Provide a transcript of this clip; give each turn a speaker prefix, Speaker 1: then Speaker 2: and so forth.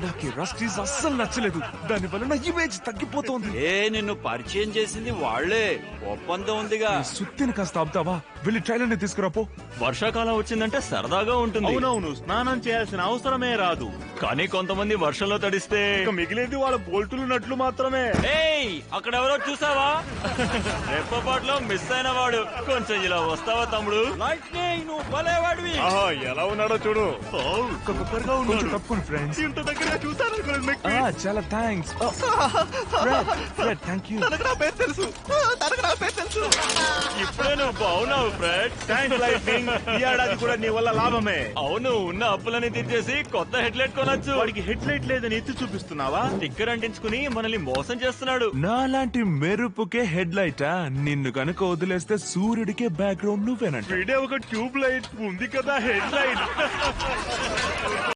Speaker 1: నాకు రస్టీస్ అస్సలు నచ్చలేదు. దాని వల్ల నా ఇమేజ్ తగ్గిపోతోంది.
Speaker 2: నిన్ను పరిచయం చేసింది వాళ్లే. ఒప్పందం ఉందిగా.
Speaker 1: సుత్తిని కాస్త ఆపుతావా? వెళ్ళి ట్రైలర్ ని తీసుకురాపో.
Speaker 3: వర్షాకాలం వచ్చిందంటే సరదాగా ఉంటుంది.
Speaker 4: అవునవును, స్నానం చేయాల్సిన అవసరమే రాదు.
Speaker 3: కానీ కొంతమంది వర్షంలో తడిస్తే
Speaker 4: మిగిలేది వాళ్ళ బోల్టులు నట్లు మాత్రమే.
Speaker 3: అక్కడెవరో చూసావా? రెప్పపాట్లో మిస్ అయిన వాడు. కొంచెం ఇలా వస్తావా తమ్ముడు?
Speaker 2: నువ్వు భలేవాడివి.
Speaker 4: ఎలా ఉన్నాడో చూడు.
Speaker 1: కొంచెం తప్పుకోండి ఫ్రెండ్స్.
Speaker 4: ఇంత దగ్గరగా చూసాను.
Speaker 1: చాలా థ్యాంక్స్. Thank you.
Speaker 3: ఇప్పుడే నువ్వు బాగున్నావు ఫ్రెడ్.
Speaker 4: ఈ ఏడాది కూడా నీ వల్ల లాభమే.
Speaker 3: అవును, ఉన్న అప్పులని తీర్చేసి కొత్త హెడ్లైట్ కొనొచ్చు.
Speaker 4: వాడికి హెడ్ లైట్ లేదని ఎత్తి చూపిస్తున్నావా?
Speaker 3: స్టిక్కర్ అంటించుకుని మనల్ని మోసం చేస్తున్నాడు.
Speaker 1: నాలాంటి మెరుపుకే హెడ్ లైటా? నిన్ను కనుక వదిలేస్తే సూర్యుడికే బ్యాక్గ్రౌండ్ నువ్వేనంట.
Speaker 4: వీడే ఒక ట్యూబ్ లైట్ ఉంది కదా, హెడ్ లైట్.